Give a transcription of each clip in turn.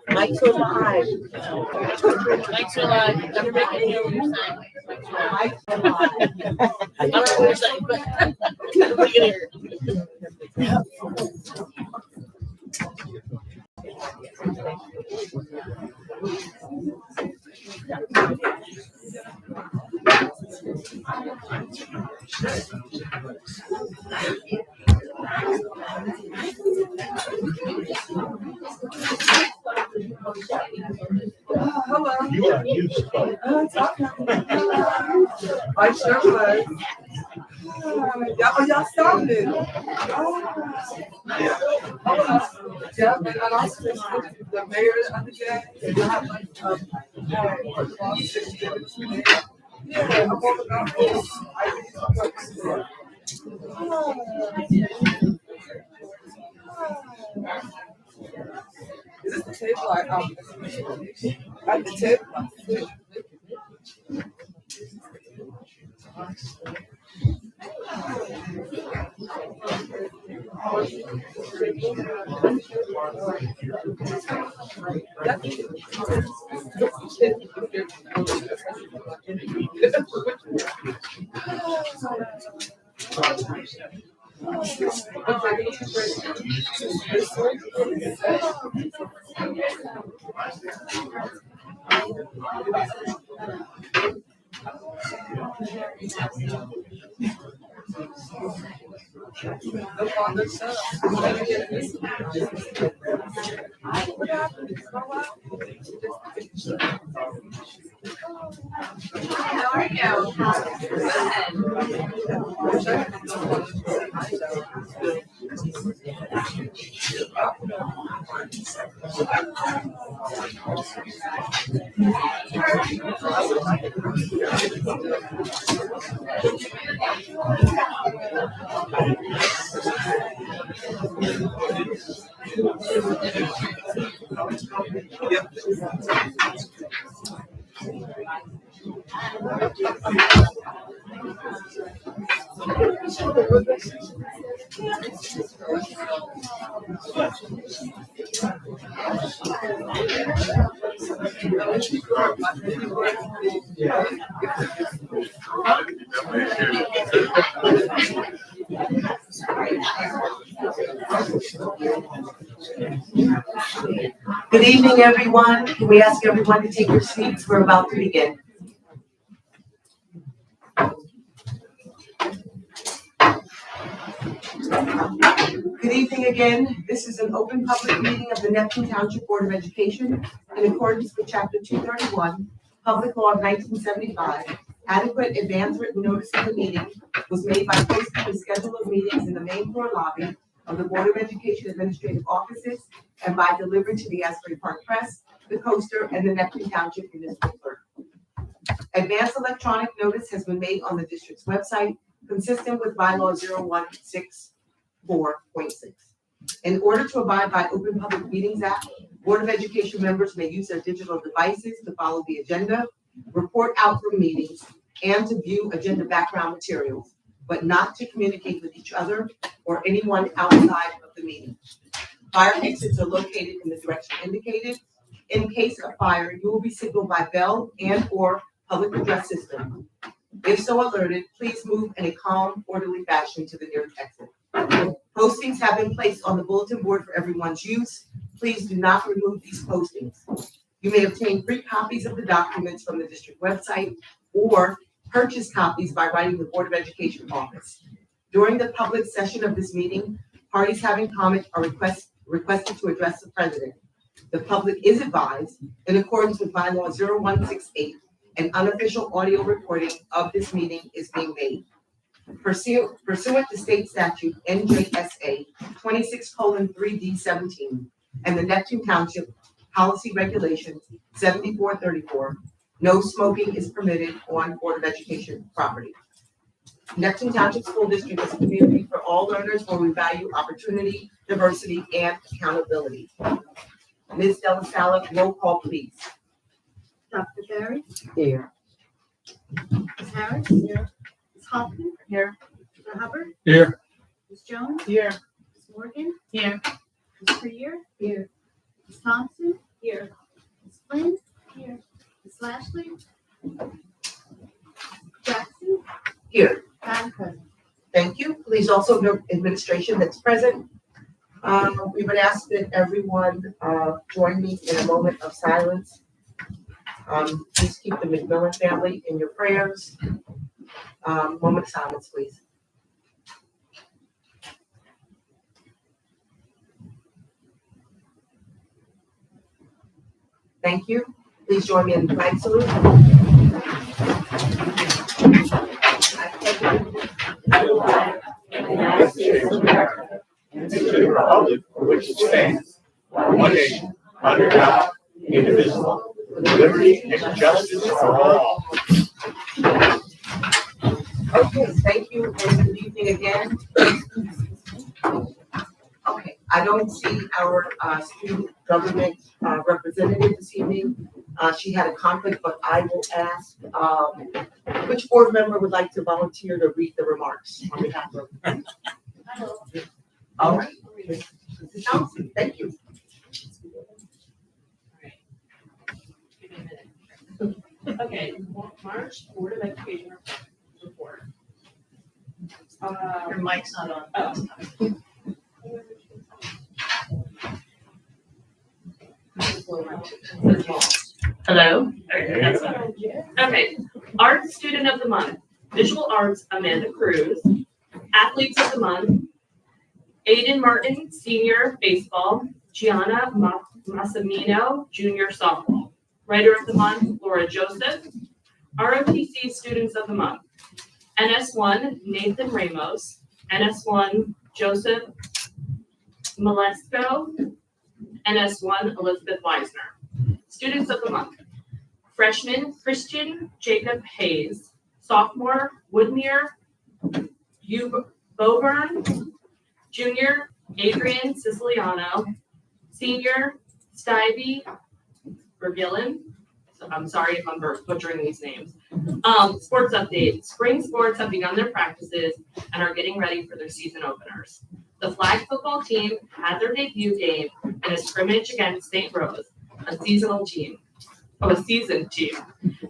Mike's alive. Mike's alive. Everybody can hear what you're saying. Mike's alive. Mike's alive. I don't know what you're saying, but everybody can hear. Hello. You are used to it. It's okay. I sure was. Y'all started. Yeah, and I also the mayor the other day. And I have like yeah, I'm all about this. I Is this the table? At the table. How are you? Good evening, everyone. Can we ask everyone to take your seats? We're about to begin. Good evening again. This is an open public meeting of the Neptune Township Board of Education in accordance with Chapter 231, Public Law of 1975. Adequate advance written notice of the meeting was made by posting the schedule of meetings in the main floor lobby of the Board of Education Administrative Offices and by delivery to the Asbury Park Press, the Coaster, and the Neptune Township Municipal Clerk. Advance electronic notice has been made on the district's website, consistent with bylaw 0164.6. In order to abide by Open Public Meetings Act, Board of Education members may use their digital devices to follow the agenda, report out from meetings, and to view agenda background materials, but not to communicate with each other or anyone outside of the meeting. Fire exits are located in the direction indicated. In case of fire, you will be signaled by bell and/or public address system. If so alerted, please move in a calm, orderly fashion to the nearest exit. Postings have been placed on the bulletin board for everyone's use. Please do not remove these postings. You may obtain free copies of the documents from the district website or purchase copies by writing the Board of Education office. During the public session of this meeting, parties having comment are requested to address the president. The public is advised, in accordance with bylaw 0168, an unofficial audio recording of this meeting is being made. Pursuant to state statute NJSA 26:3D17 and the Neptune Township Policy Regulations 7434, no smoking is permitted on Board of Education property. Neptune Township School District is a community for all learners where we value opportunity, diversity, and accountability. Ms. Della Sala, roll call, please. Dr. Berry? Here. Ms. Harris? Here. Ms. Hoffman? Here. Mr. Hubbard? Here. Ms. Jones? Here. Ms. Morgan? Here. Ms. Freer? Here. Ms. Thompson? Here. Ms. Flynn? Here. Ms. Lashley? Jackson? Here. Madam President. Thank you. Please also note administration that's present. We would ask that everyone join me in a moment of silence. Please keep the McMillan family in your prayers. Moment of silence, please. Thank you. Please join me in the flag salute. United States of America, and to the republic for which it stands, one nation, under God, indivisible, with liberty and justice for all. Okay, thank you and good evening again. Okay, I don't see our student government representative this evening. She had a conflict, but I will ask, which board member would like to volunteer to read the remarks on behalf of? All right, Mrs. Thompson, thank you. Okay, March Board of Education report. Your mic's not on. Oh. Hello? Okay, Art Student of the Month, Visual Arts, Amanda Cruz. Athletes of the Month, Aiden Martin, Senior, Baseball. Gianna Massimino, Junior, Softball. Writer of the Month, Laura Joseph. ROTC Students of the Month, NS1, Nathan Ramos. NS1, Joseph Malesko. NS1, Elizabeth Weisner. Students of the Month, Freshman, Christian Jacob Hayes. Sophomore, Woodmere Boburn. Junior, Adrian Siciliano. Senior, Stevie Bergillen. I'm sorry if I'm butchering these names. Sports update. Spring sports have begun their practices and are getting ready for their season openers. The flag football team had their debut game in a scrimmage against St. Rose, a seasoned team.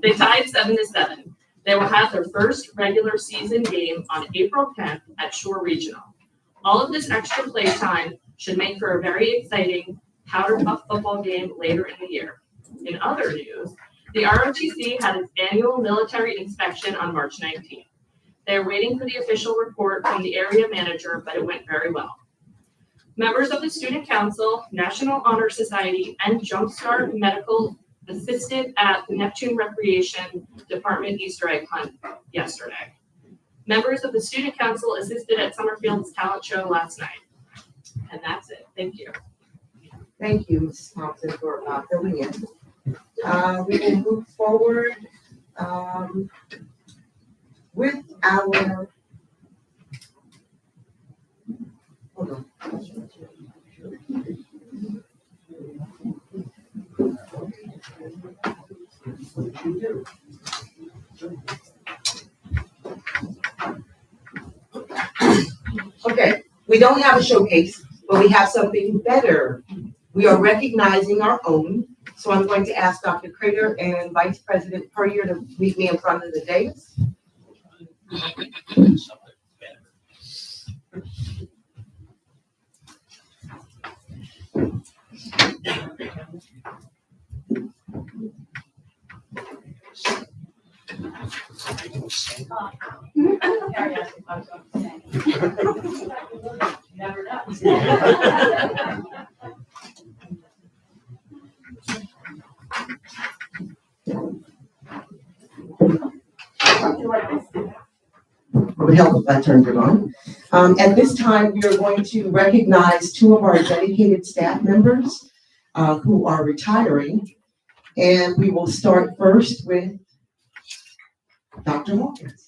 They tied 7-7. They will have their first regular season game on April 10th at Shore Regional. All of this extra play time should make for a very exciting Powder Puff football game later in the year. In other news, the ROTC had its annual military inspection on March 19th. They are waiting for the official report from the area manager, but it went very well. Members of the Student Council, National Honor Society, and Jumpstart Medical assisted at the Neptune Recreation Department Easter egg hunt yesterday. Members of the Student Council assisted at Summerfield's talent show last night. And that's it. Thank you. Thank you, Mrs. Thompson, for filling in. We will move forward with our. Hold on. Okay, we don't have a showcase, but we have something better. We are recognizing our own. So I'm going to ask Dr. Crater and Vice President Puryear to meet me in front of the dais. Never know. It would help if I turned it on. At this time, we are going to recognize two of our dedicated staff members who are retiring. And we will start first with Dr. Hawkins.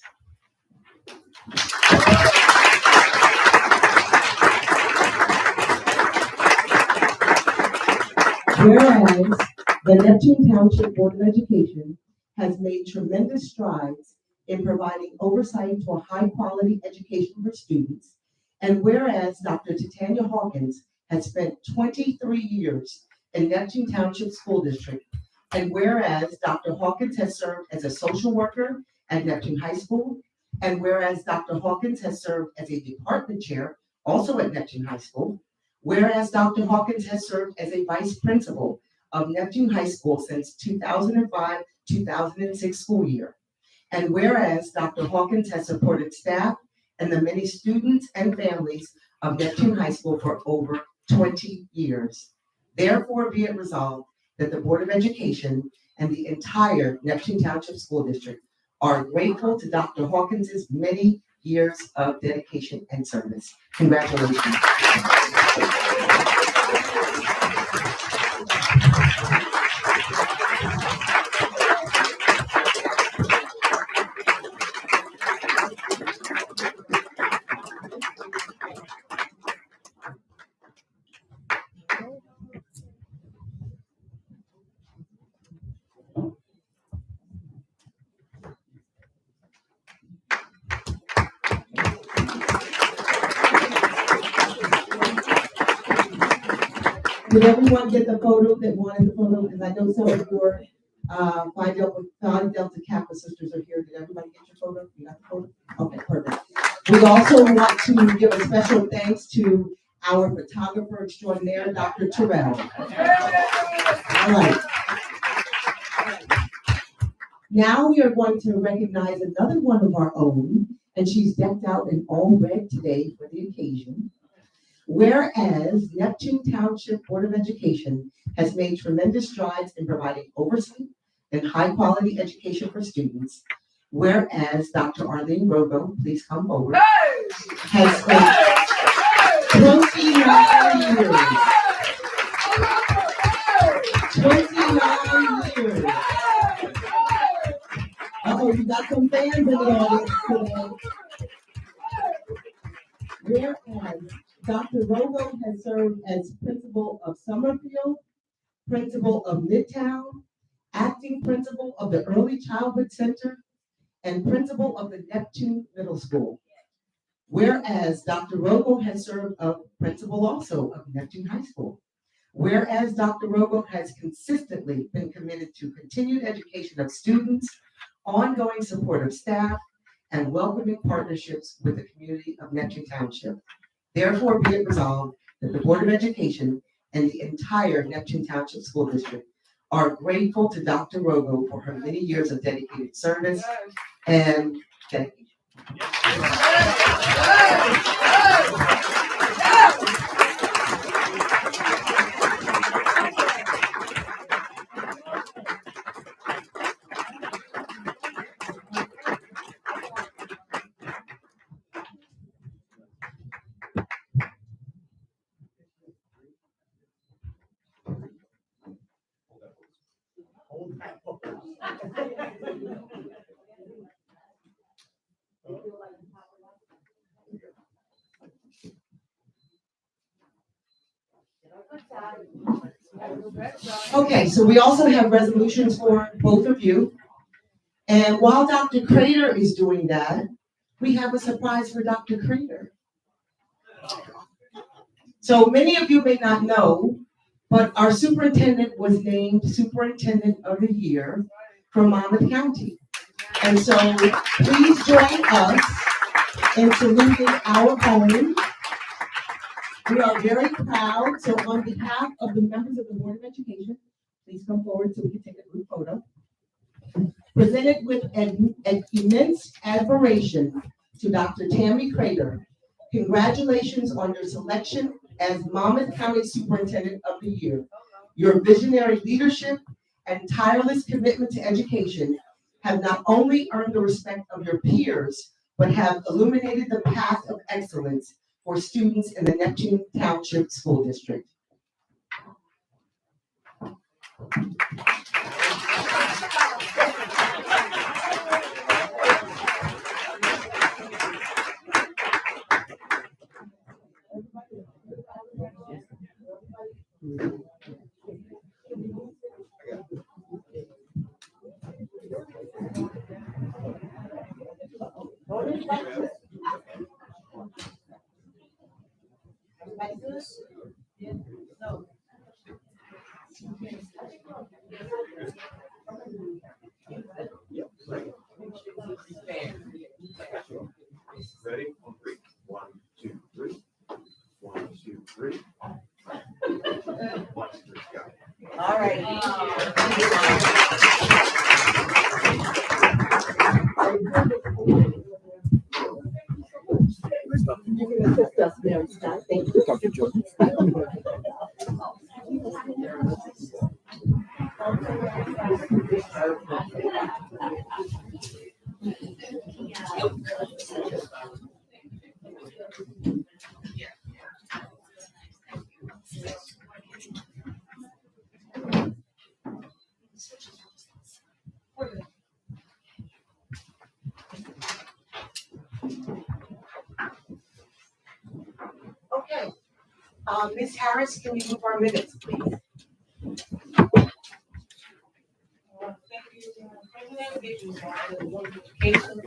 Whereas the Neptune Township Board of Education has made tremendous strides in providing oversight to a high-quality education for students, and whereas Dr. Titania Hawkins has spent 23 years in Neptune Township School District. And whereas Dr. Hawkins has served as a social worker at Neptune High School, and whereas Dr. Hawkins has served as a department chair also at Neptune High School, whereas Dr. Hawkins has served as a vice principal of Neptune High School since 2005-2006 school year, and whereas Dr. Hawkins has supported staff and the many students and families of Neptune High School for over 20 years. Therefore, be it resolved that the Board of Education and the entire Neptune Township School District are grateful to Dr. Hawkins's many years of dedication and service. Congratulations. Did everyone get the photo that wanted the photo? Because I know some of your Phi Delta Kappa sisters are here. Did everybody get your photo? You got the photo? Okay, perfect. We also want to give a special thanks to our photographer extraordinaire, Dr. Terrell. All right. Now we are going to recognize another one of our own, and she's decked out in all red today for the occasion. Whereas Neptune Township Board of Education has made tremendous strides in providing oversight and high-quality education for students, whereas Dr. Arlene Rogo, please come forward, has spent 29 years. 29 years. Uh-oh, you got some fans in the audience today. Whereas Dr. Rogo has served as principal of Summerfield, principal of Midtown, acting principal of the Early Childhood Center, and principal of the Neptune Middle School. Whereas Dr. Rogo has served as principal also of Neptune High School. Whereas Dr. Rogo has consistently been committed to continued education of students, ongoing support of staff, and welcoming partnerships with the community of Neptune Township. Therefore, be it resolved that the Board of Education and the entire Neptune Township School District are grateful to Dr. Rogo for her many years of dedicated service and dedication. Okay, so we also have resolutions for both of you. And while Dr. Crater is doing that, we have a surprise for Dr. Crater. So many of you may not know, but our superintendent was named Superintendent of the Year for Monmouth County. And so please join us in saluting our home. We are very proud. So on behalf of the members of the Board of Education, please come forward so we can take a group photo. Presented with an immense admiration to Dr. Tammy Crater. Congratulations on your selection as Monmouth County Superintendent of the Year. Your visionary leadership and tireless commitment to education have not only earned the respect of your peers, but have illuminated the path of excellence for students in the Neptune Township School District. All right. You can assist us, Mary Scott. Thank you. Dr. Jordan. Okay. Ms. Harris, can we move our minutes, please? President, this is the Board of Education,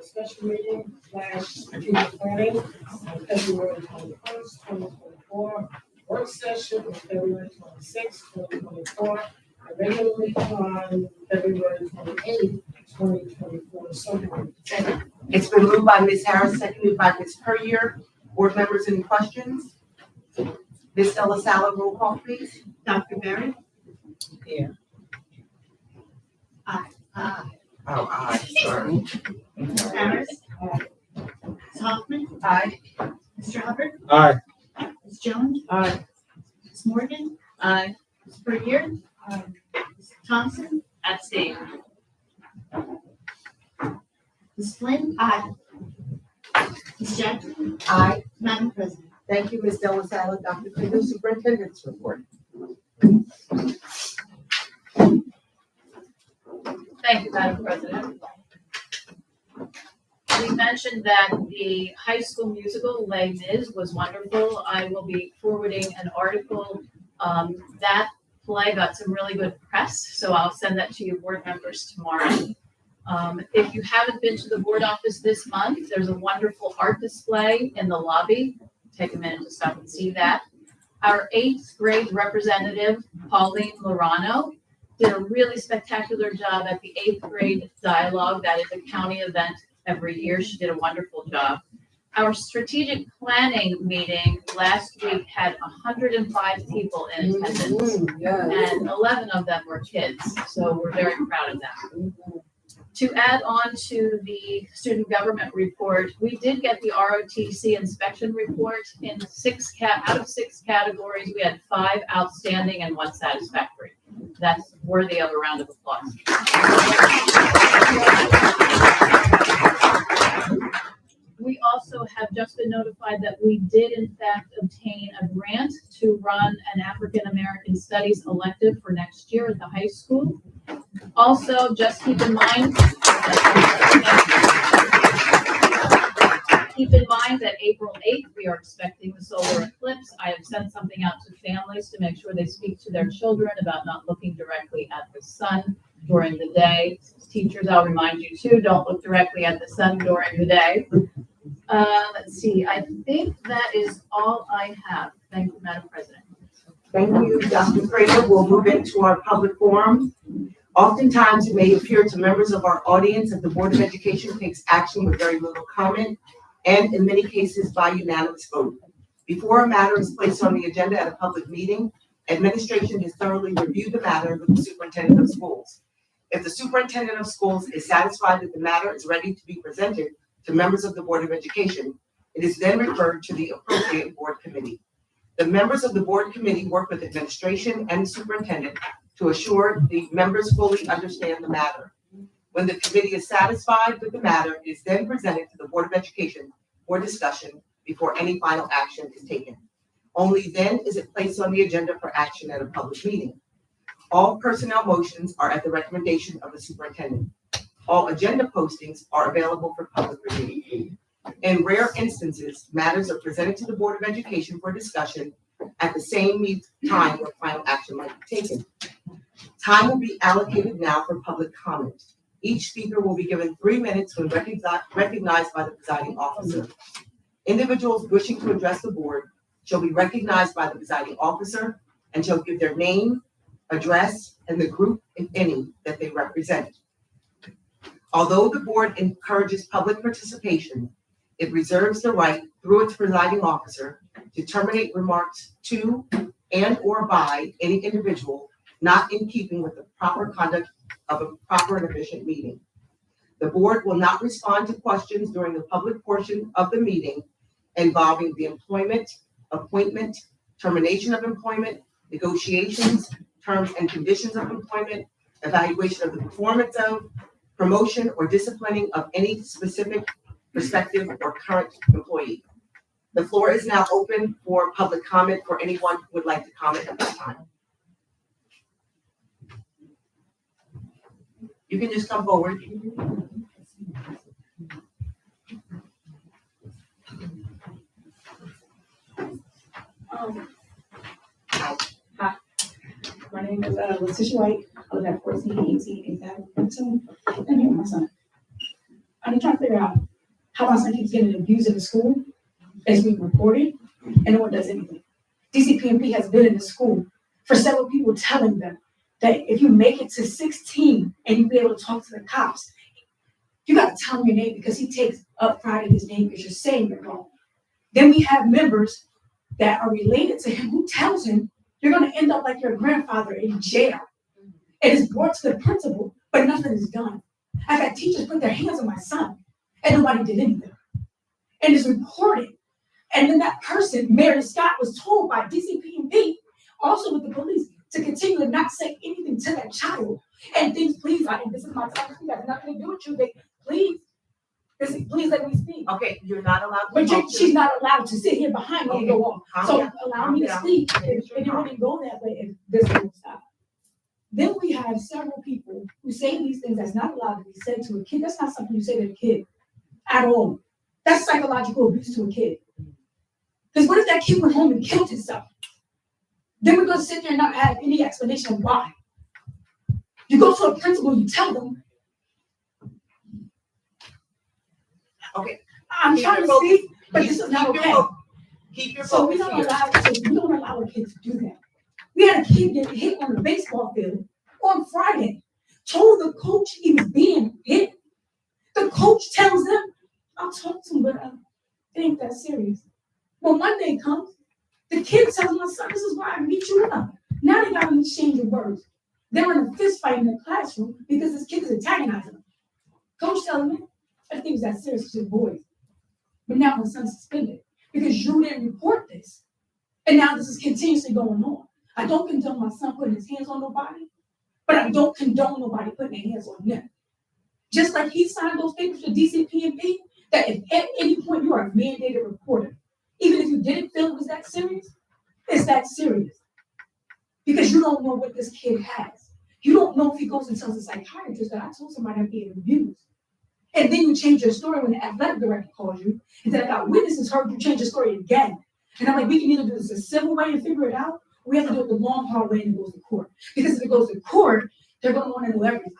special meeting / strategic planning on February 21st, 2024. Work session on February 26th, 2024. A regular meeting on February 28th, 2024. So moved. Second. It's been moved by Ms. Harris, seconded by Ms. Puryear. Board members, any questions? Ms. Della Sala, roll call, please. Dr. Barrett? Here. Aye. Oh, aye, sorry. Ms. Harris? Ms. Hoffman? Aye. Mr. Hubbard? Aye. Ms. Jones? Aye. Ms. Morgan? Aye. Ms. Puryear? Ms. Thompson? Abstain. Ms. Flynn? Aye. Ms. Jackson? Aye. Madam President? Thank you, Ms. Della Sala. Dr. Kringle, Superintendent's report. Thank you, Madam President. We mentioned that the high school musical Les Mis was wonderful. I will be forwarding an article. That play got some really good press, so I'll send that to you board members tomorrow. If you haven't been to the board office this month, there's a wonderful art display in the lobby. Take a minute to stop and see that. Our 8th grade representative, Pauline Lorano, did a really spectacular job at the 8th grade dialogue. That is a county event every year. She did a wonderful job. Our strategic planning meeting last week had 105 people in attendance, Yes. and 11 of them were kids. So we're very proud of that. To add on to the student government report, we did get the ROTC inspection report in out of 6 categories. We had 5 outstanding and 1 satisfactory. That's worthy of a round of applause. We also have just been notified that we did in fact obtain a grant to run an African American Studies elective for next year at the high school. Also, just keep in mind that April 8th, we are expecting the solar eclipse. I have sent something out to families to make sure they speak to their children about not looking directly at the sun during the day. Teachers, I'll remind you too, don't look directly at the sun during the day. Let's see, I think that is all I have. Thank you, Madam President. Thank you, Dr. Kringle. We'll move into our public forum. Oftentimes, it may appear to members of our audience that the Board of Education takes action with very little comment, and in many cases by unanimous vote. Before a matter is placed on the agenda at a public meeting, administration has thoroughly reviewed the matter with the superintendent of schools. If the superintendent of schools is satisfied that the matter is ready to be presented to members of the Board of Education, it is then referred to the appropriate board committee. The members of the board committee work with administration and the superintendent to assure the members fully understand the matter. When the committee is satisfied with the matter, it is then presented to the Board of Education for discussion before any final action is taken. Only then is it placed on the agenda for action at a public meeting. All personnel motions are at the recommendation of the superintendent. All agenda postings are available for public review. In rare instances, matters are presented to the Board of Education for discussion at the same time where final action might be taken. Time will be allocated now for public comment. Each speaker will be given 3 minutes when recognized by the presiding officer. Individuals wishing to address the board shall be recognized by the presiding officer and shall give their name, address, and the group, if any, that they represent. Although the board encourages public participation, it reserves the right, through its presiding officer, to terminate remarks to and or by any individual not in keeping with the proper conduct of a proper and efficient meeting. The board will not respond to questions during the public portion of the meeting involving the employment, appointment, termination of employment, negotiations, terms and conditions of employment, evaluation of the performance of, promotion or disciplining of any specific prospective or current employee. The floor is now open for public comment for anyone who would like to comment at this time. You can just come forward. Hi, my name is Letitia White. I live at 1418 8th Avenue, Benton. I'm here with my son. I'm trying to figure out how my son keeps getting abused in the school as we reported, and no one does anything. DCPMP has been in the school for several people telling them that if you make it to 16 and you be able to talk to the cops, you got to tell him your name because he takes up pride in his name because you're saying it wrong. Then we have members that are related to him who tells him you're going to end up like your grandfather in jail. It is brought to the principal, but nothing is done. I've had teachers put their hands on my son and nobody did anything. And it's reported. And then that person, Mary Scott, was told by DCPMP, also with the police, to continue to not say anything to that child. And things, please, this is my time, we got nothing to do with you, but please let me speak. Okay, you're not allowed to. But talk to- she's not allowed to sit here behind me and go off. Calm So down. allow me to speak, and it wouldn't go that way if this will stop. Then we have several people who say these things that's not allowed to be said to a kid. That's not something you say to a kid at all. That's psychological abuse to a kid. Because what if that kid went home and killed himself? Then we're gonna sit there and not have any explanation of why. You go to a principal, you tell them. Okay. I'm Keep trying your to focus. speak, but this is not Keep your okay. fo- Keep your So we focus don't here. allow a kid to do that. We had a kid get hit on the baseball field on Friday, told the coach he was being hit. The coach tells them, I'll talk to him, but it ain't that serious. When Monday comes, the kid tells my son, this is why I beat you up. Now they got an exchange of words. They're in a fist fight in the classroom because this kid is antagonizing them. Coach telling me, I think it was that serious to the boys. But now my son's suspended because you didn't report this. And now this is continuously going on. I don't condone my son putting his hands on nobody, but I don't condone nobody putting their hands on him. Just like he signed those papers for DCPMP, that if at any point you are a mandated reporter, even if you didn't feel it was that serious, it's that serious. Because you don't know what this kid has. You don't know if he goes and tells a psychiatrist that I told somebody I'm being abused. And then you change your story when the athletic director calls you, and then I got witnesses heard you change your story again. And I'm like, we can either do this a civil way and figure it out, or we have to do it the long, hard way and it goes to court. Because if it goes to court, they're going to want to know everything.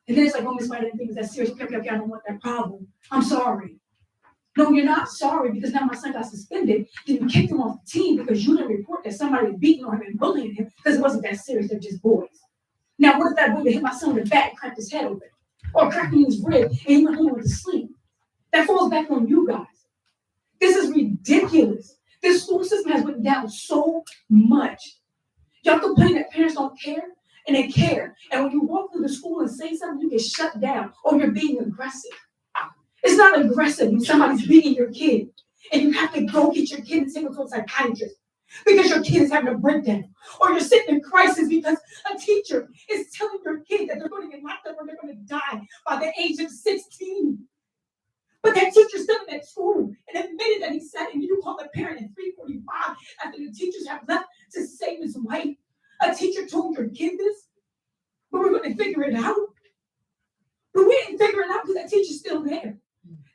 And then it's like, oh, Miss White, I didn't think it was that serious. Okay, I don't want that problem. I'm sorry. No, you're not sorry because now my son got suspended. Then you kicked him off the team because you didn't report that somebody was beating on him and bullying him because it wasn't that serious. They're just boys. Now, what if that boy hit my son with a bat and cracked his head open? Or cracked him in his rib and he went home and went to sleep? That falls back on you guys. This is ridiculous. This school system has went down so much. Y'all complain that parents don't care, and they care. And when you walk through the school and say something, you get shut down or you're being aggressive. It's not aggressive when somebody's beating your kid and you have to go get your kid and take him to a psychiatrist because your kid is having a breakdown, or you're sitting in crisis because a teacher is telling your kid that they're going to get locked up or they're going to die by the age of 16. But that teacher's still in that school and admitted that he said it, and you call the parent at 3:45 after the teachers have left to save his wife. A teacher told your kid this, but we're going to figure it out. But we didn't figure it out because that teacher's still there.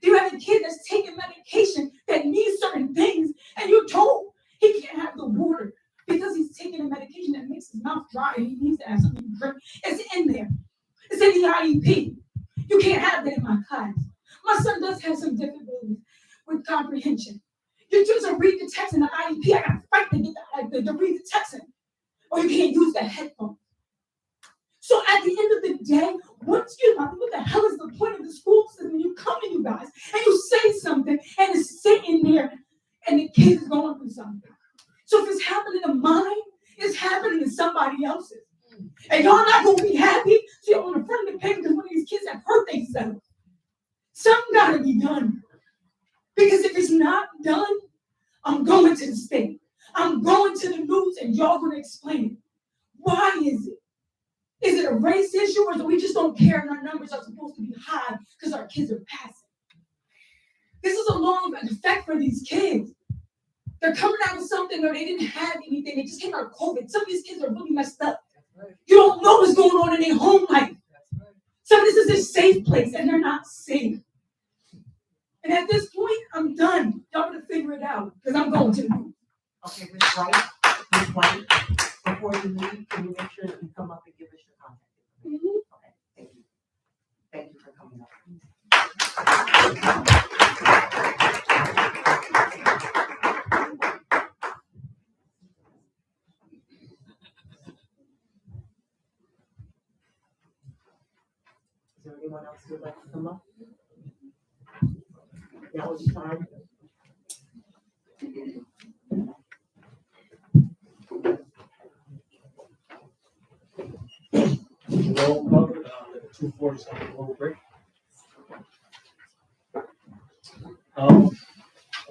You have a kid that's taking medication that needs certain things, and you're told he can't have the water because he's taking a medication that makes his mouth dry and he needs to have something to drink. It's in there. It's in the IEP. You can't have that in my class. My son does have some difficulties with comprehension. You choose to read the text in the IEP. I got to fight to get to read the text in. Or you can't use the headphones. So at the end of the day, what the hell is the point of the school system? You come to you guys and you say something and it's sitting there and the kid is going through something. So if it's happening to mine, It's happening to somebody else's. And y'all not gonna be happy. See, on the front of the paper, because one of these kids have hurt themselves. Something gotta be done. Because if it's not done, I'm going to the state. I'm going to the news and y'all gonna explain it. Why is it? Is it a race issue or is it we just don't care and our numbers are supposed to be high because our kids are passing? This is a long effect for these kids. They're coming out with something where they didn't have anything. They just came out of COVID. Some of these kids are really messed up. You don't know what's going on in their home life. Some of this is a safe place and they're not safe. And at this point, I'm done. Y'all gonna figure it out because I'm going to the news. Okay, Ms. White, before you leave, can you make sure that you come up and give us your contact information? Okay, thank you. Thank you for coming up. Is there anyone else who would like to come up? That was time. Roll covered, 247 roll break. I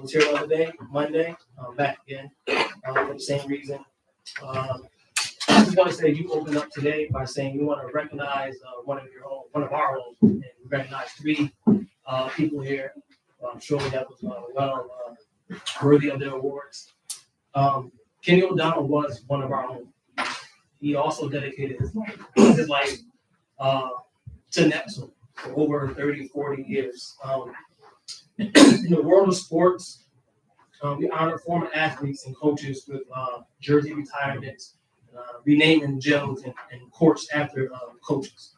was here the other day, Monday, back again, for the same reason. I just want to say you opened up today by saying you want to recognize one of our own, and recognize 3 people here. I'm sure that was worthy of their awards. Kenny O'Donnell was one of our own. He also dedicated his life to Neptune for over 30, 40 years. In the world of sports, we honor former athletes and coaches with jersey retirements, renaming gyms and courts after coaches.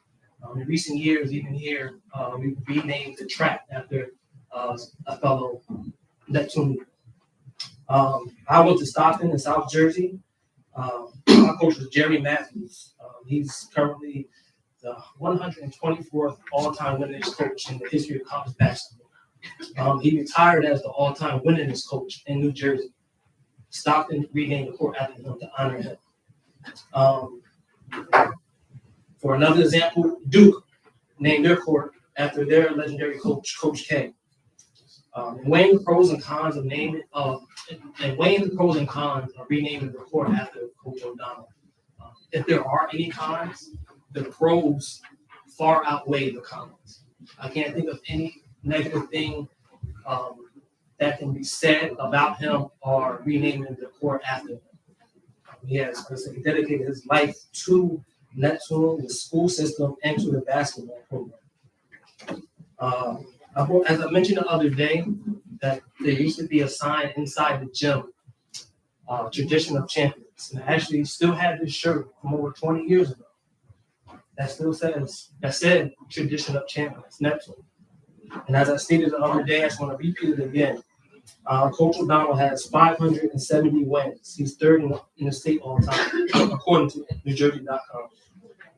In recent years, even here, we renamed the track after a fellow Neptune. I went to Stockton in South Jersey. My coach was Jerry Matthews. He's currently the 124th all-time winningest coach in the history of college basketball. He retired as the all-time winningest coach in New Jersey. Stockton renamed the court after him to honor him. For another example, Duke named their court after their legendary coach, Coach K. Weighing the pros and cons of renaming the court after Coach O'Donnell. If there are any cons, the pros far outweigh the cons. I can't think of any negative thing that can be said about him or renaming the court after him. He has, like I said, he dedicated his life to Neptune, the school system, and to the basketball program. As I mentioned the other day, that there used to be a sign inside the gym, Tradition of Champions. And I actually still have this shirt from over 20 years ago that said Tradition of Champions, Neptune. And as I stated the other day, I just want to repeat it again. Coach O'Donnell has 570 wins. He's 3rd in the state all time, according to NewJersey.com.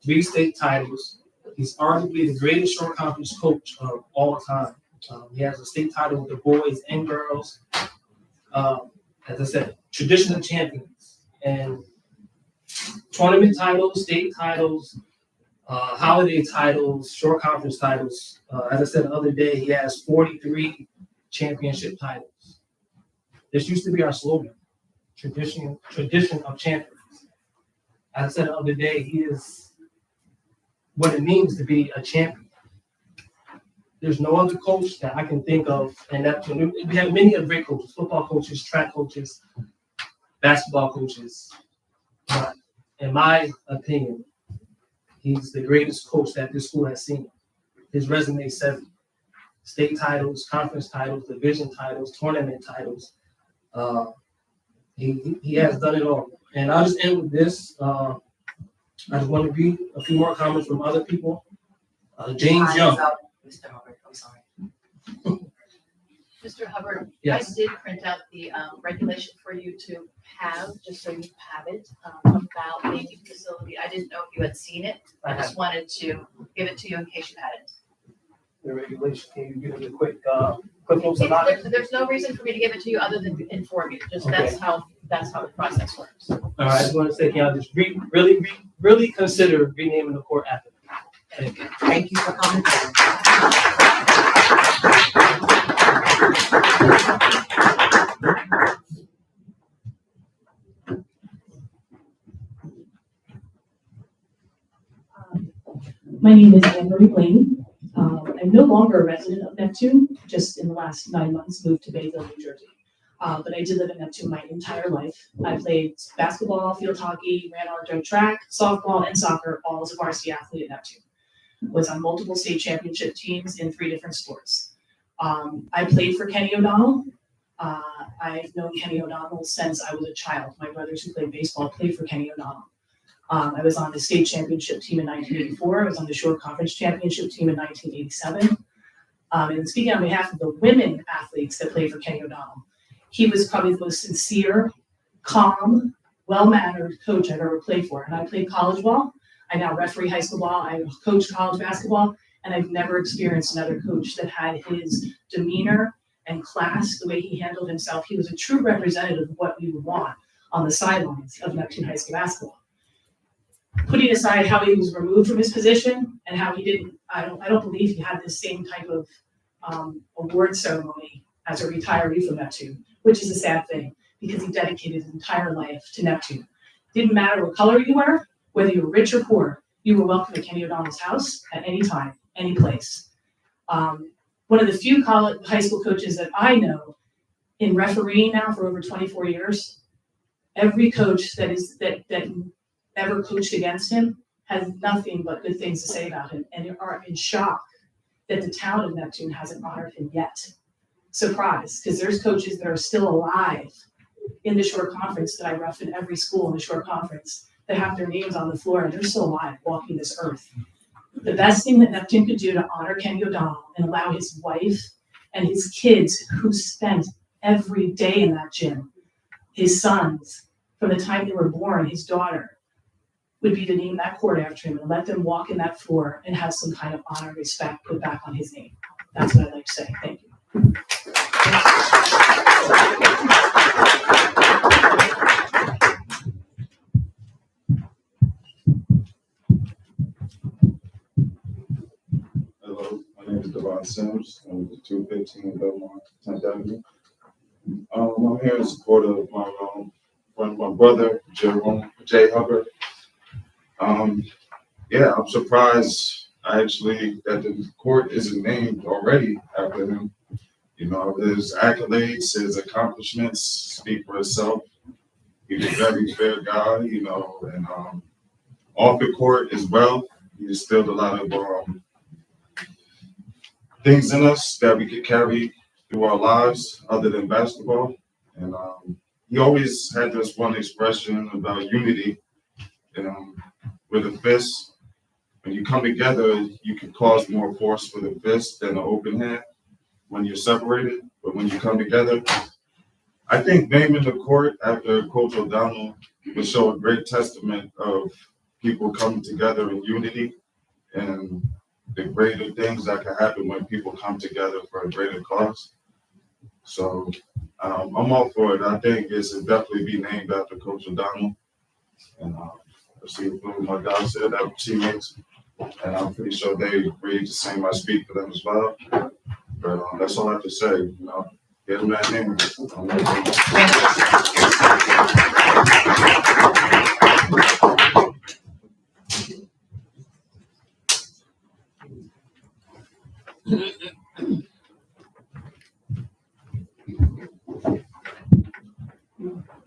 3 state titles. He's arguably the greatest short conference coach of all time. He has a state title with the boys and girls. As I said, Tradition of Champions. And tournament titles, state titles, holiday titles, short conference titles. As I said the other day, he has 43 championship titles. This used to be our slogan, tradition of champions. As I said the other day, he is what it means to be a champion. There's no other coach that I can think of, and that we have many other great coaches, football coaches, track coaches, basketball coaches. But in my opinion, he's the greatest coach that this school has seen. His resume says state titles, conference titles, division titles, tournament titles. He has done it all. And I'll just end with this. I just want to read a few more comments from other people. James Young. Mr. Hubbard, I'm sorry. Mr. Hubbard, Yes. I did print out the regulation for you to have, just so you have it, about naming facility. I didn't know if you had seen it. I just wanted to give it to you in case you hadn't. The regulation, can you give me a quick notes about it? There's no reason for me to give it to you other than to inform you, just that's Okay. how that's how the process works. All right, I just want to say, can y'all just really consider renaming the court after that? Thank you. Thank you for coming. My name is Anne Marie Blaney. I'm no longer a resident of Neptune, just in the last 9 months moved to Bayville, New Jersey. But I did live in Neptune my entire life. I played basketball, field hockey, ran outdoor track, softball, and soccer, all as a varsity athlete at Neptune. Was on multiple state championship teams in 3 different sports. I played for Kenny O'Donnell. I've known Kenny O'Donnell since I was a child. My brothers who played baseball played for Kenny O'Donnell. I was on the state championship team in 1984. I was on the Shore Conference championship team in 1987. And speaking on behalf of the women athletes that played for Kenny O'Donnell, he was probably the most sincere, calm, well-mannered coach I've ever played for. And I played college ball. I now referee high school ball. I coach college basketball. And I've never experienced another coach that had his demeanor and class, the way he handled himself. He was a true representative of what we would want on the sidelines of Neptune High School basketball. Putting aside how he was removed from his position and how he didn't, I don't believe he had the same type of award ceremony as a retiree from Neptune, which is a sad thing because he dedicated his entire life to Neptune. Didn't matter what color you were, whether you were rich or poor, you were welcome at Kenny O'Donnell's house at any time, any place. One of the few high school coaches that I know in refereeing now for over 24 years, every coach that ever coached against him has nothing but good things to say about him and are in shock that the town of Neptune hasn't honored him yet. Surprised, because there's coaches that are still alive in the Shore Conference that I ref in every school in the Shore Conference that have their names on the floor and they're still alive walking this earth. The best thing that Neptune could do to honor Kenny O'Donnell and allow his wife and his kids who spent every day in that gym, his sons, from the time they were born, his daughter, would be to name that court after him and let them walk in that floor and have some kind of honor and respect put back on his name. That's what I'd like to say. Thank you. Hello, my name is Devon Sims. I'm with 215 Belmont, 10th Avenue. I'm here in support of my friend, my brother, Jay Hubbard. Yeah, I'm surprised actually that the court isn't named already after him. You know, his accolades, his accomplishments speak for itself. He's a very fair guy, you know, and off the court as well, he instilled a lot of things in us that we could carry through our lives other than basketball. And he always had this one expression about unity. With a fist, when you come together, you can cause more force with a fist than an open hand when you're separated. But when you come together, I think naming the court after Coach O'Donnell would show a great testament of people coming together in unity and the greater things that can happen when people come together for a greater cause. So I'm all for it. I think it should definitely be named after Coach O'Donnell. And I see what my dad said, that were teammates, and I'm pretty sure they agreed the same. I speak for them as well. But that's all I have to say. You know, get them that name.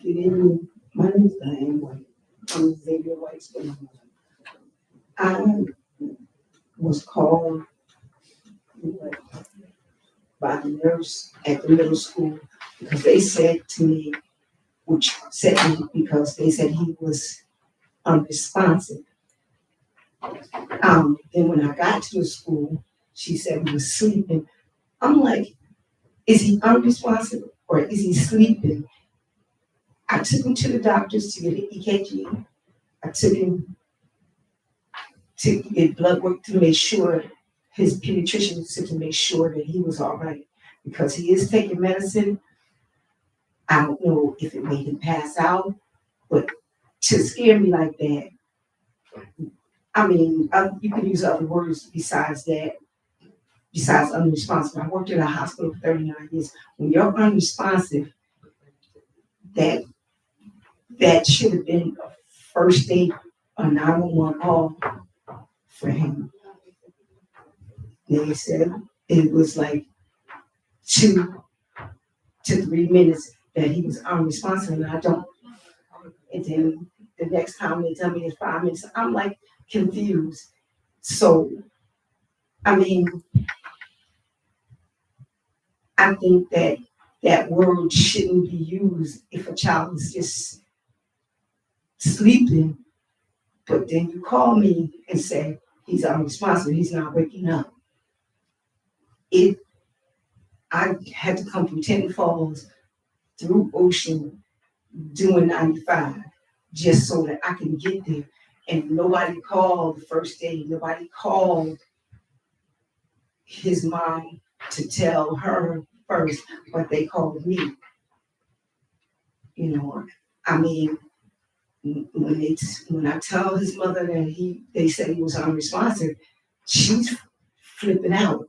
Good evening. My name is Diane White. I'm Xavier White's grandmother. I was called by the nurse at the middle school because they said to me, which upset me because they said he was unresponsive. Then when I got to the school, she said he was sleeping. I'm like, is he unresponsive or is he sleeping? I took him to the doctors to get an EKG. I took him to get blood work to make sure, his pediatrician took to make sure that he was all right because he is taking medicine. I don't know if it made him pass out, but to scare me like that, I mean, you could use other words besides that, besides unresponsive. I worked in a hospital for 39 years. When you're unresponsive, that should have been a first aid, a 911 call for him. They said it was like 2 to 3 minutes that he was unresponsive, and I don't. And then the next time they tell me it's 5 minutes, I'm like confused. So, I mean, I think that word shouldn't be used if a child is just sleeping, but then you call me and say he's unresponsive, he's not waking up. I had to come from Tenton Falls through Ocean doing 95 just so that I can get there. And nobody called the first day, nobody called his mom to tell her first, but they called me. You know, I mean, when I tell his mother that they said he was unresponsive, she's flipping out.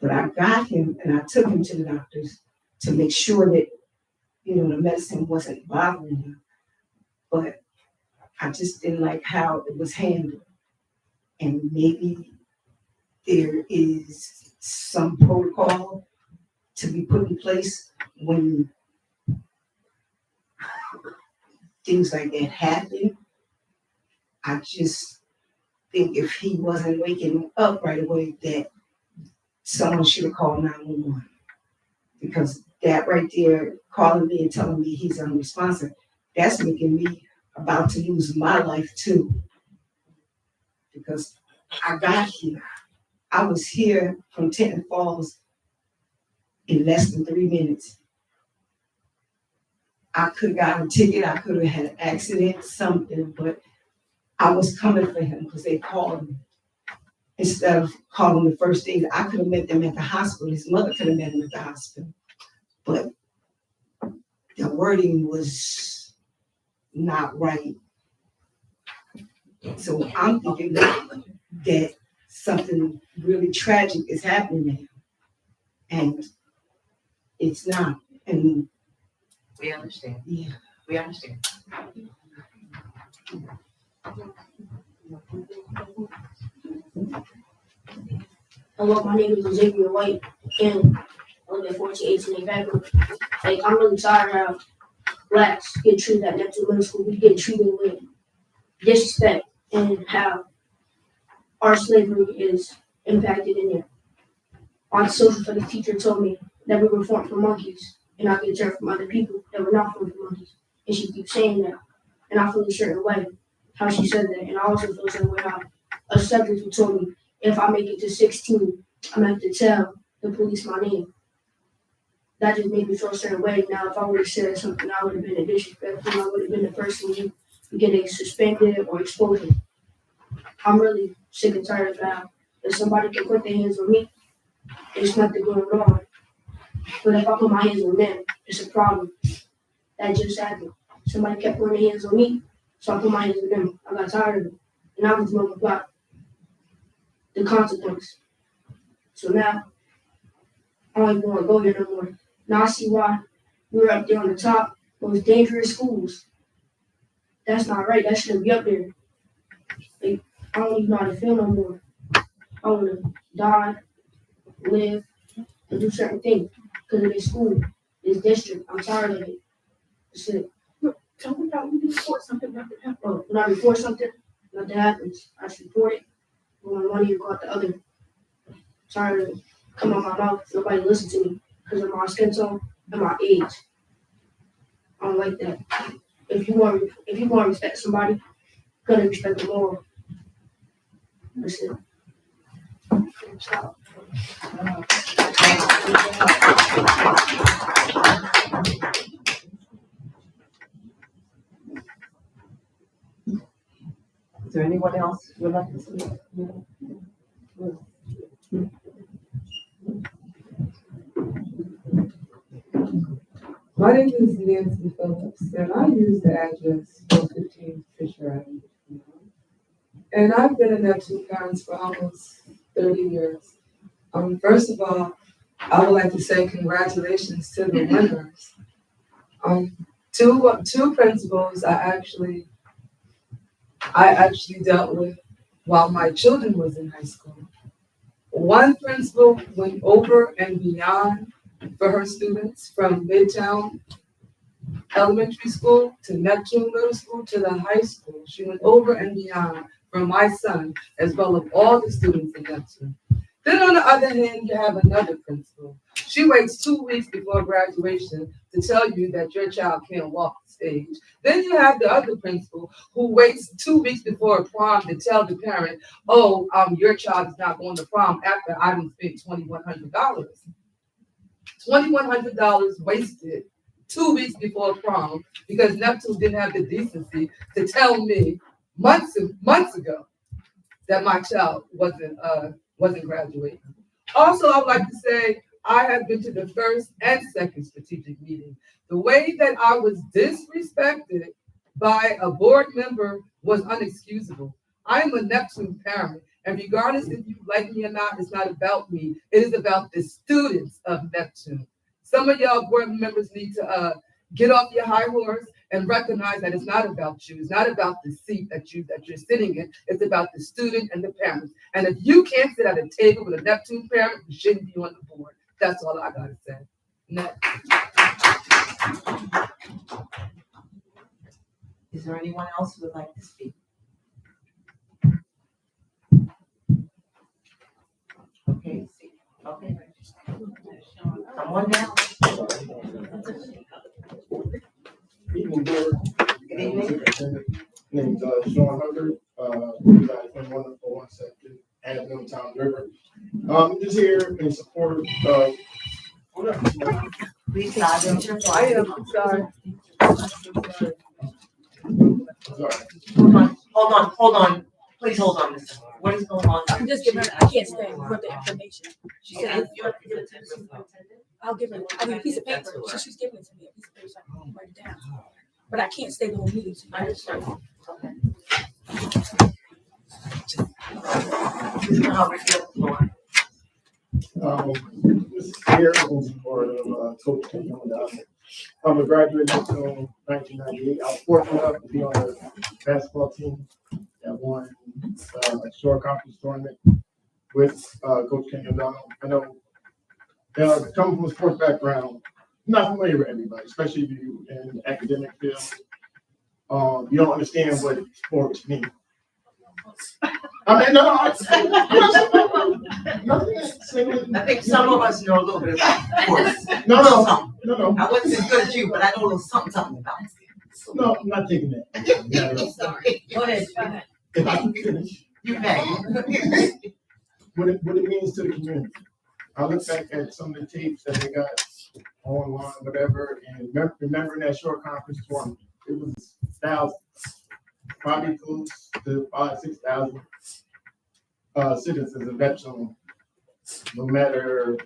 But I got him and I took him to the doctors to make sure that, you know, the medicine wasn't bothering him. But I just didn't like how it was handled. And maybe there is some protocol to be put in place when things like that happen. I just think if he wasn't waking up right away, that someone should have called 911. Because that right there, calling me and telling me he's unresponsive, that's making me about to lose my life too. Because I got here. I was here from Tenton Falls in less than 3 minutes. I could have gotten a ticket, I could have had an accident, something, but I was coming for him because they called me. Instead of calling the first aid, I could have met them at the hospital. His mother could have met him at the hospital. But the wording was not right. So I'm thinking that something really tragic is happening now. And it's not. And We understand. yeah. We understand. Hello, my name is Xavier White, and I live at 1418 Vancouver. Like, I'm really tired how blacks get treated at Neptune Middle School. We get treated with disrespect, and how our slavery is impacted in there. Our social studies teacher told me that we were formed from monkeys, and I could learn from other people that were not formed from monkeys. And she keeps saying that, and I feel a certain way how she said that, and I also feel a certain way how a subject who told me if I make it to 16, I'm gonna have to tell the police my name. That just made me feel a certain way. Now, if I would have said something, I would have been a disrespectful. I would have been the person who getting suspended or exposure. I'm really sick and tired of how if somebody can put their hands on me, it's nothing going on. But if I put my hands on them, it's a problem. That just happened. Somebody kept putting their hands on me, so I put my hands on them. I got tired of it, and I was moving about the consequence. So now, I don't even want to go here no more. Now I see why we were up there on the top, those dangerous schools. That's not right. That shouldn't be up there. Like, I don't even know how to feel no more. I want to die, live, and do certain things because of this school, this district. I'm tired of it. That's it. Tell me about when you report something like that. Oh, when I report something, nothing happens. I just report it. When one ear go out the other. Tired of it. Come out my mouth. Nobody listen to me because of my skin tone and my age. I don't like that. If you want to respect somebody, you gotta respect them all. That's it. Stop. Is there anyone else who would like to speak? My name is Nancy Phillips, and I use the address 415 Fisher Avenue. And I've been a Neptune parent for almost 30 years. First of all, I would like to say congratulations to the winners. Two principals I actually dealt with while my children was in high school. One principal went over and beyond for her students from Midtown Elementary School to Neptune Middle School to the high school. She went over and beyond for my son as well as all the students in Neptune. Then on the other hand, you have another principal. She waits 2 weeks before graduation to tell you that your child can't walk the stage. Then you have the other principal who waits 2 weeks before prom to tell the parent, oh, your child is not going to prom after I done spent $2,100. $2,100 wasted 2 weeks before prom because Neptune didn't have the decency to tell me months ago that my child wasn't graduating. Also, I would like to say I have been to the first and second strategic meeting. The way that I was disrespected by a board member was unexcusable. I am a Neptune parent, and regardless if you like me or not, it's not about me. It is about the students of Neptune. Some of y'all board members need to get off your high horse and recognize that it's not about you. It's not about the seat that you're sitting in. It's about the student and the parents. And if you can't sit at a table with a Neptune parent, you shouldn't be on the board. That's all I gotta say. Next. Is there anyone else who would like to speak? Okay, see, okay. Come on down. Evening board. Good evening. Name's Sean Hubbard, reside in 101 Sector, Avenue, Town River. Just here in support of. Please silence your I am phone. sorry. Sorry. Hold on. Please hold on, Mr. Moore. What is going on? I'm just giving her, I can't stay with the information. She Okay, said, you have to give it to the superintendent? I'll give her, I mean, a piece of paper. She's giving it to me, a piece of paper, so I can write it down. But I can't stay the whole meeting. I understand. Okay. Mr. Hubbard, you have the floor. This is here in support of Coach Kenny O'Donnell. I'm a graduate in 1998. I was fortunate enough to be on the basketball team that won a short conference tournament with Coach Kenny O'Donnell. I know coming from a sports background, not familiar with everybody, especially if you in the academic field. You don't understand what sports mean. I mean, I think some of us know a little bit about sports. No. I wasn't as good as you, but I know a little something about it. No, I'm not taking that. Not at all. Sorry. Go ahead, go ahead. If I can finish, You may. what it means to the community. I look back at some of the tapes that they got online, whatever, and remembering that short conference tournament, it was thousands, probably close to 5,000-6,000 citizens of Neptune, no matter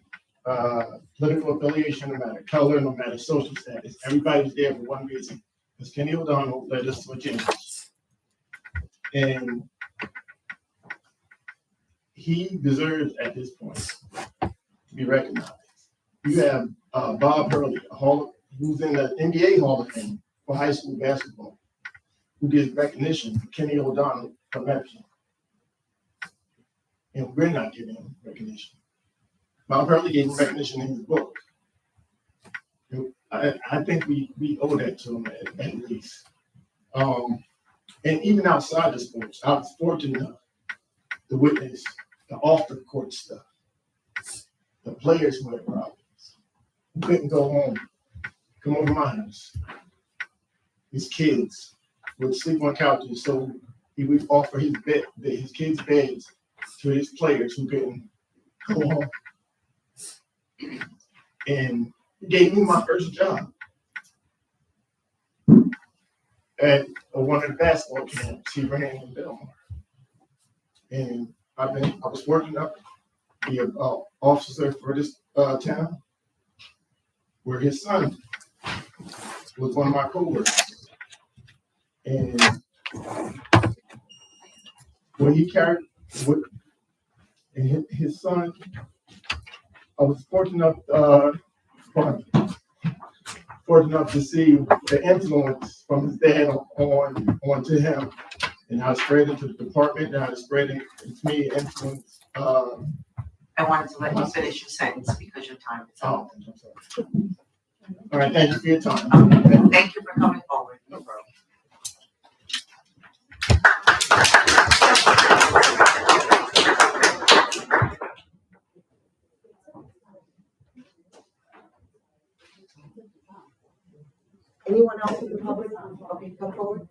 political affiliation, no matter color, no matter social status. Everybody was there for one reason, because Kenny O'Donnell led us to a change. And he deserves at this point to be recognized. You have Bob Hurley, who's in the NBA Hall of Fame for high school basketball, who gives recognition to Kenny O'Donnell from Neptune. And we're not giving him recognition. Bob Hurley gave him recognition in his book. I think we owe that to him at least. And even outside the sports, I was fortunate enough to witness the off-the-court stuff. The players who had problems, who couldn't go home, come over my house. His kids would sleep on couches, so he would offer his kids' beds to his players who couldn't go home. And he gave me my first job at one of the basketball camps he ran in Belmar. And I was fortunate enough to be an officer for this town, where his son was one of my coworkers. And when he carried, and his son, I was fortunate enough to see the influence from his dad onto him, and how it spread into the department, and how it spread into me, influence. I wanted to let you finish your sentence because your time is up. I'm sorry. All right, thank you for your time. Thank you for coming forward. No problem. Anyone else in the public? Okay, come forward.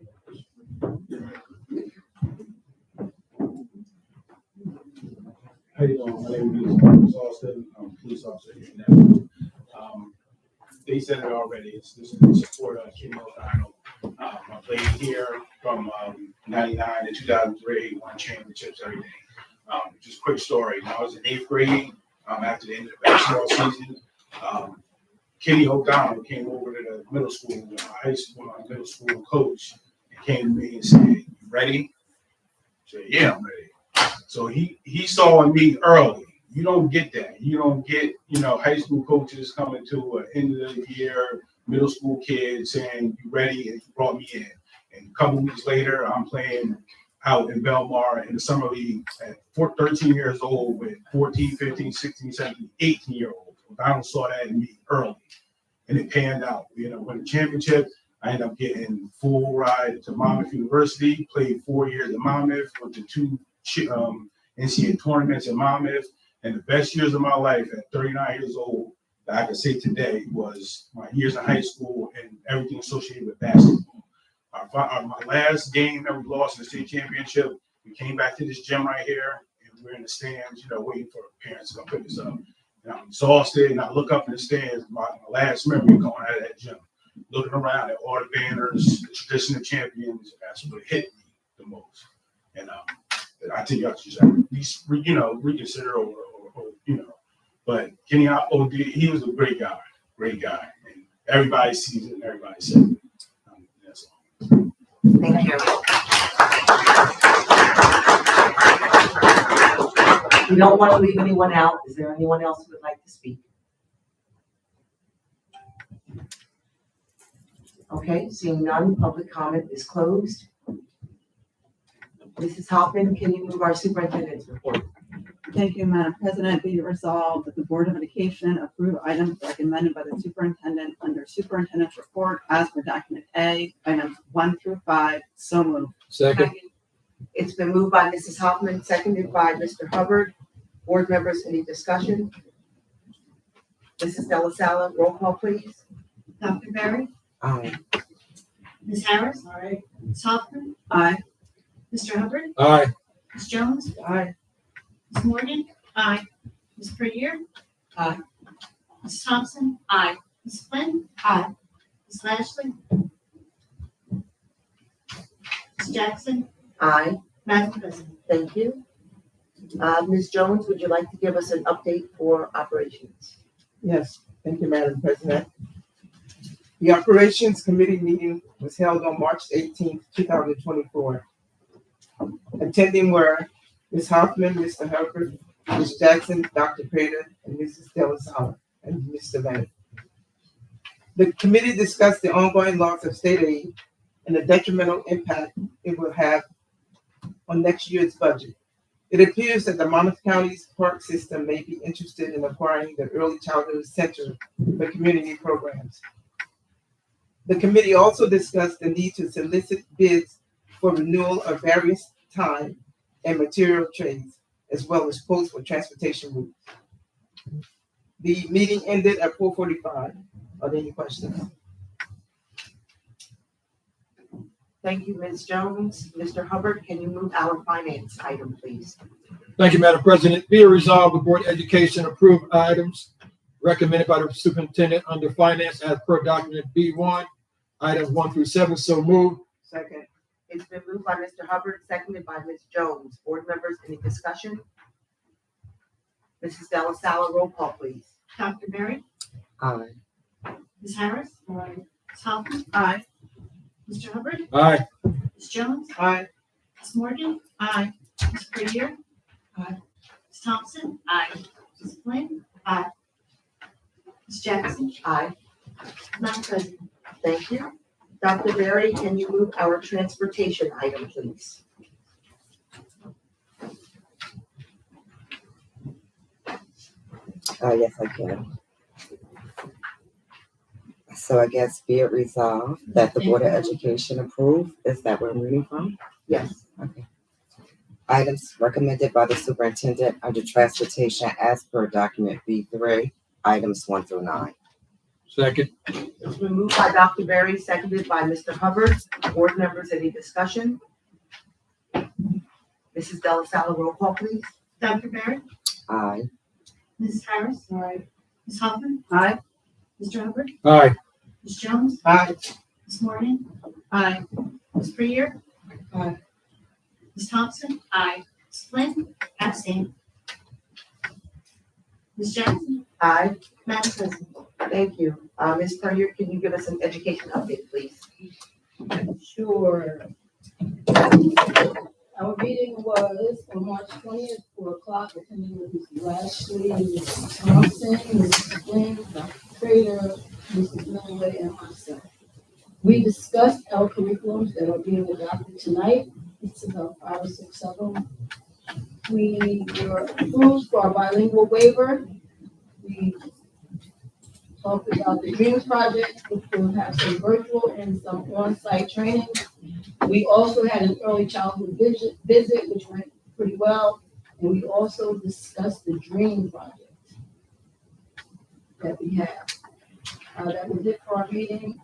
How you doing? My name is Marcus Austin. I'm a police officer here now. They said it already. This is in support of Kenny O'Donnell. I played here from 99 to 2003, won championships every day. Just a quick story. When I was in 8th grade, after the end of the basketball season, Kenny O'Donnell came over to the middle school, my middle school coach, and came to me and said, "You ready?" I said, "Yeah, I'm ready." So he saw in me early. You don't get that. You don't get, high school coaches coming to an end of the year, middle school kids saying, "You ready?" And he brought me in. And a couple weeks later, I'm playing out in Belmar in the summer league at 13 years old with 14, 15, 16, 17, 18-year-olds. Donald saw that in me early, and it panned out. Won the championship. I ended up getting full ride to Monmouth University, played 4 years at Monmouth, went to 2 NCAA tournaments in Monmouth, and the best years of my life at 39 years old that I can say today was my years in high school and everything associated with basketball. My last game that we lost in the state championship, we came back to this gym right here, and we're in the stands, waiting for parents to come pick us up. And I'm exhausted, and I look up in the stands, my last memory going out of that gym, looking around at all the banners, the tradition of champions. That's what hit me the most. And I think y'all should at least, reconsider or. But Kenny OD, he was a great guy, and everybody sees it and everybody says it. That's all. Thank you. We don't want to leave anyone out. Is there anyone else who would like to speak? Okay, seeing none, public comment is closed. Mrs. Hoffman, can you move our superintendent's report? Thank you, Madam President. Be it resolved that the Board of Education approve items recommended by the superintendent under superintendent's report as per document A, items 1 through 5. So moved. Second. It's been moved by Mrs. Hoffman, seconded by Mr. Hubbard. Board members, any discussion? Mrs. Delasala, roll call, please. Dr. Berry? Aye. Ms. Harris? Aye. Ms. Hoffman? Aye. Mr. Hubbard? Aye. Ms. Jones? Aye. Ms. Morgan? Aye. Ms. Prettier? Aye. Ms. Thompson? Aye. Ms. Flynn? Aye. Ms. Lashley? Ms. Jackson? Aye. Madam President. Thank you. Ms. Jones, would you like to give us an update for operations? Yes, thank you, Madam President. The Operations Committee meeting was held on March 18th, 2024. Attending were Ms. Hoffman, Mr. Hubbard, Ms. Jackson, Dr. Prater, and Mrs. Delasala, and Mr. Leonard. The committee discussed the ongoing loss of state aid and the detrimental impact it will have on next year's budget. It appears that the Monmouth County's park system may be interested in acquiring the Early Childhood Center for community programs. The committee also discussed the need to solicit bids for renewal of various time and material trades, as well as quotes for transportation routes. The meeting ended at 4:45. Are there any questions? Thank you, Ms. Jones. Mr. Hubbard, can you move our finance item, please? Thank you, Madam President. Be it resolved, the Board of Education approve items recommended by the superintendent under finance as per document B1, items 1 through 7. So moved. Second. It's been moved by Mr. Hubbard, seconded by Ms. Jones. Board members, any discussion? Mrs. Delasala, roll call, please. Dr. Berry? Aye. Ms. Harris? Aye. Ms. Hoffman? Aye. Mr. Hubbard? Aye. Ms. Jones? Aye. Ms. Morgan? Aye. Ms. Frazier? Aye. Ms. Thompson? Aye. Ms. Flynn? Aye. Ms. Jackson? Aye. Madam President. Thank you. Dr. Barry, can you move our transportation item, please? Yes, I can. So I guess be it resolved that the Board of Education approve, is that where I'm reading from? Yes. Okay. Items recommended by the superintendent under transportation as per document B3, items 1 through 9. Second. It's been moved by Dr. Berry, seconded by Mr. Hubbard. Board members, any discussion? Mrs. Delasalle, roll call, please. Dr. Barry? Aye. Mrs. Harris? Aye. Ms. Hoffman? Aye. Mr. Hubbard? Aye. Ms. Jones? Aye. Ms. Morgan? Aye. Ms. Frazier? Aye. Ms. Thompson? Aye. Ms. Flynn? Abstain. Ms. Jackson? Aye. Madam President. Thank you. Ms. Puryear, can you give us an education update, please? Sure. Our meeting was on March 20th, 4:00, attending with Mrs. Lashley, Mrs. Thompson, Mrs. Flynn, Dr. Trader, Mrs. Millway, and myself. We discussed our curriculums that are being adopted tonight. It's about 5 or 6 of them. We were approved for our bilingual waiver. We talked about the Dreams Project, which will have some virtual and some on-site training. We also had an early childhood visit, which went pretty well. And we also discussed the Dream Project that we have. That was it for our meeting.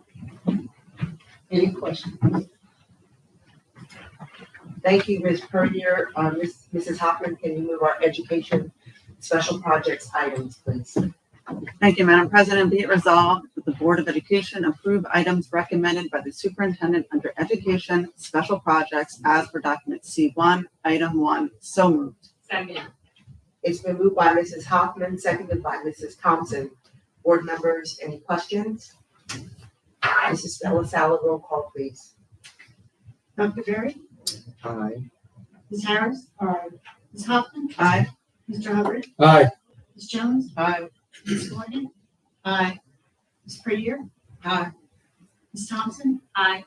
Any questions? Thank you, Ms. Puryear. Mrs. Hoffman, can you move our education special projects items, please? Thank you, Madam President. Be it resolved that the Board of Education approve items recommended by the superintendent under education special projects as per document C1, item 1. So moved. Second. It's been moved by Mrs. Hoffman, seconded by Mrs. Thompson. Board members, any questions? Mrs. Delasalle, roll call, please. Dr. Berry? Aye. Ms. Harris? Aye. Ms. Hoffman? Aye. Mr. Hubbard? Aye. Ms. Jones? Aye. Ms. Morgan? Aye. Ms. Frazier? Aye. Ms. Thompson? Aye.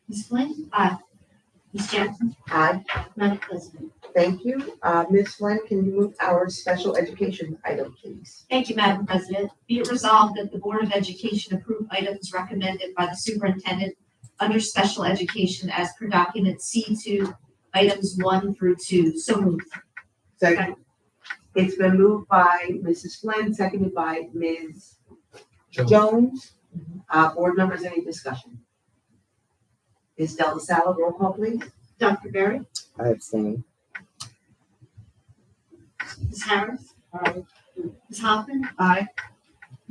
Ms. Flynn? Aye. Ms. Jackson? Aye. Madam President. Thank you. Ms. Flynn, can you move our special education item, please? Thank you, Madam President. Be it resolved that the Board of Education approve items recommended by the superintendent under special education as per document C2, items 1 through 2. So moved. Second. It's been moved by Mrs. Flynn, seconded by Ms. Jones. Board members, any discussion? Ms. Delasalle, roll call, please. Dr. Berry? I abstain. Ms. Harris? Aye. Ms. Hoffman? Aye.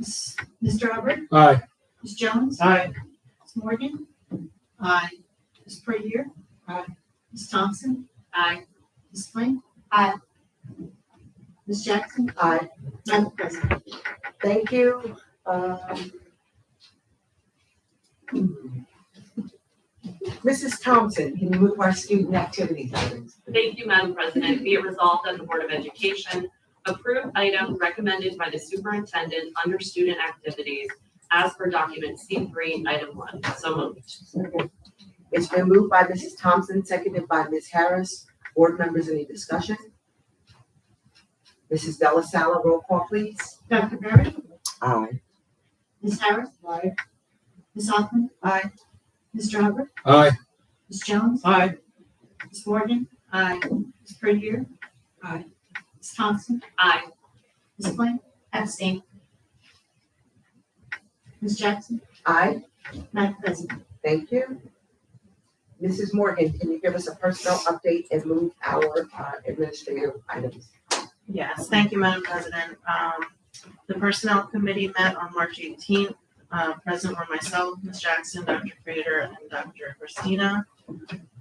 Mr. Hubbard? Aye. Ms. Jones? Aye. Ms. Morgan? Aye. Ms. Frazier? Aye. Ms. Thompson? Aye. Ms. Flynn? Aye. Ms. Jackson? Aye. Madam President. Thank you. Mrs. Thompson, can you move our student activities items? Thank you, Madam President. Be it resolved that the Board of Education approve items recommended by the superintendent under student activities as per document C3, item 1. So moved. It's been moved by Mrs. Thompson, seconded by Ms. Harris. Board members, any discussion? Mrs. Delasalle, roll call, please. Dr. Berry? Aye. Ms. Harris? Aye. Ms. Hoffman? Aye. Mr. Hubbard? Aye. Ms. Jones? Aye. Ms. Morgan? Aye. Ms. Frazier? Aye. Ms. Thompson? Aye. Ms. Flynn? Abstain. Ms. Jackson? Aye. Madam President. Thank you. Mrs. Morgan, can you give us a personnel update and move our administrative items? Yes, thank you, Madam President. The Personnel Committee met on March 18th. Present were myself, Ms. Jackson, Dr. Prater, and Dr. Christina.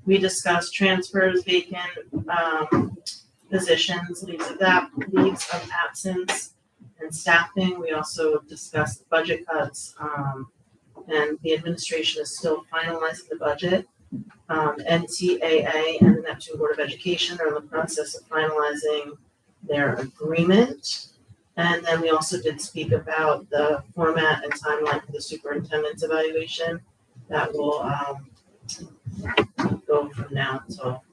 We discussed transfers, vacant positions, leaves of absence, and staffing. We also discussed budget cuts and the administration is still finalizing the budget. NTAA and the Neptune Board of Education are in the process of finalizing their agreement. And then we also did speak about the format and timeline for the superintendent's evaluation that will go from now until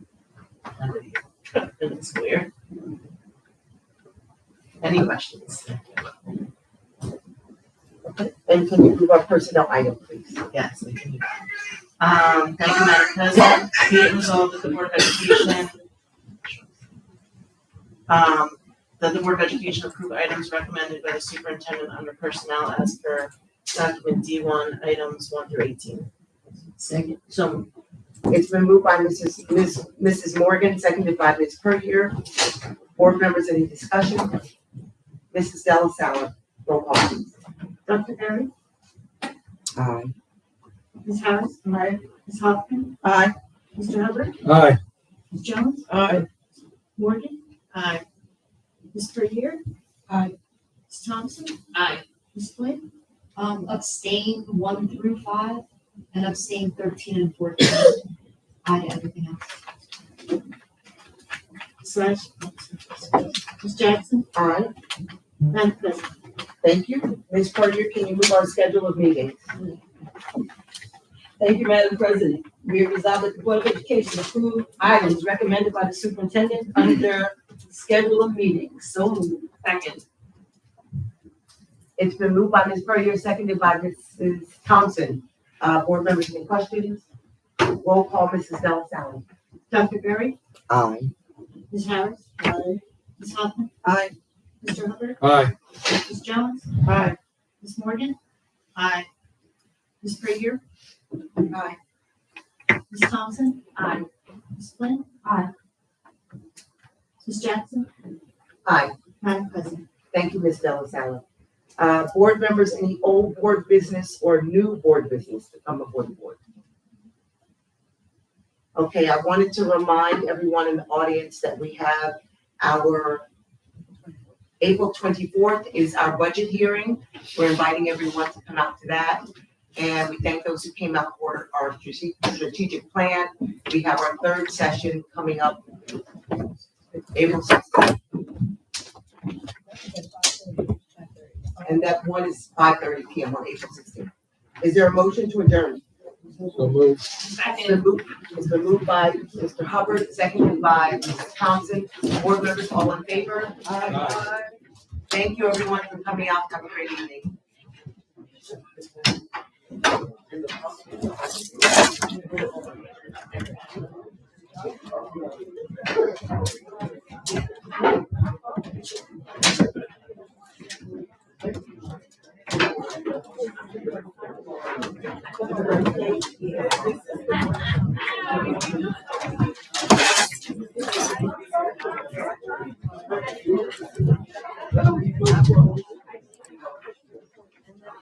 end of the year, in the school year. Any questions? And can you move our personnel item, please? Yes, we can. Thank you, Madam President. Be it resolved that the Board of Education that the Board of Education approve items recommended by the superintendent under personnel as per document D1, items 1 through 18. Second. So It's been moved by Mrs. Morgan, seconded by Ms. Perrier. Board members, any discussion? Mrs. Delasala, roll call please. Dr. Berry? Aye. Ms. Harris? Aye. Ms. Hoffman? Aye. Mr. Hubbard? Aye. Ms. Jones? Aye. Morgan? Aye. Ms. Perrier? Aye. Ms. Thompson? Aye. Ms. Flynn? Abstain 1 through 5 and abstain 13 and 14. Aye to everything else. Ms. Jackson? Aye. Madam President? Thank you. Ms. Perrier, can you move our schedule of meetings? Thank you, Madam President. Be it resolved that the Board of Education approve items recommended by the superintendent under schedule of meetings. So moved. Second. It's been moved by Ms. Perrier, seconded by Mrs. Thompson. Board members, any questions? Roll call, Mrs. Delasala. Dr. Berry? Aye. Ms. Harris? Aye. Ms. Hoffman? Aye. Mr. Hubbard? Aye. Ms. Jones? Aye. Ms. Morgan? Aye. Ms. Perrier? Aye. Ms. Thompson? Aye. Ms. Flynn? Aye. Ms. Jackson? Aye. Madam President? Thank you, Ms. Delasala. Board members, any old board business or new board business to come before the board? Okay, I wanted to remind everyone in the audience that we have our April 24th is our budget hearing. We're inviting everyone to come out to that. And we thank those who came out for our strategic plan. We have our third session coming up April 16th. And that one is 5:30 p.m. on April 16th. Is there a motion to adjourn? So moved. It's been moved by Mr. Hubbard, seconded by Mrs. Thompson. Board members, all in favor? Aye. Thank you, everyone, for coming out. Have a great evening. Thank you.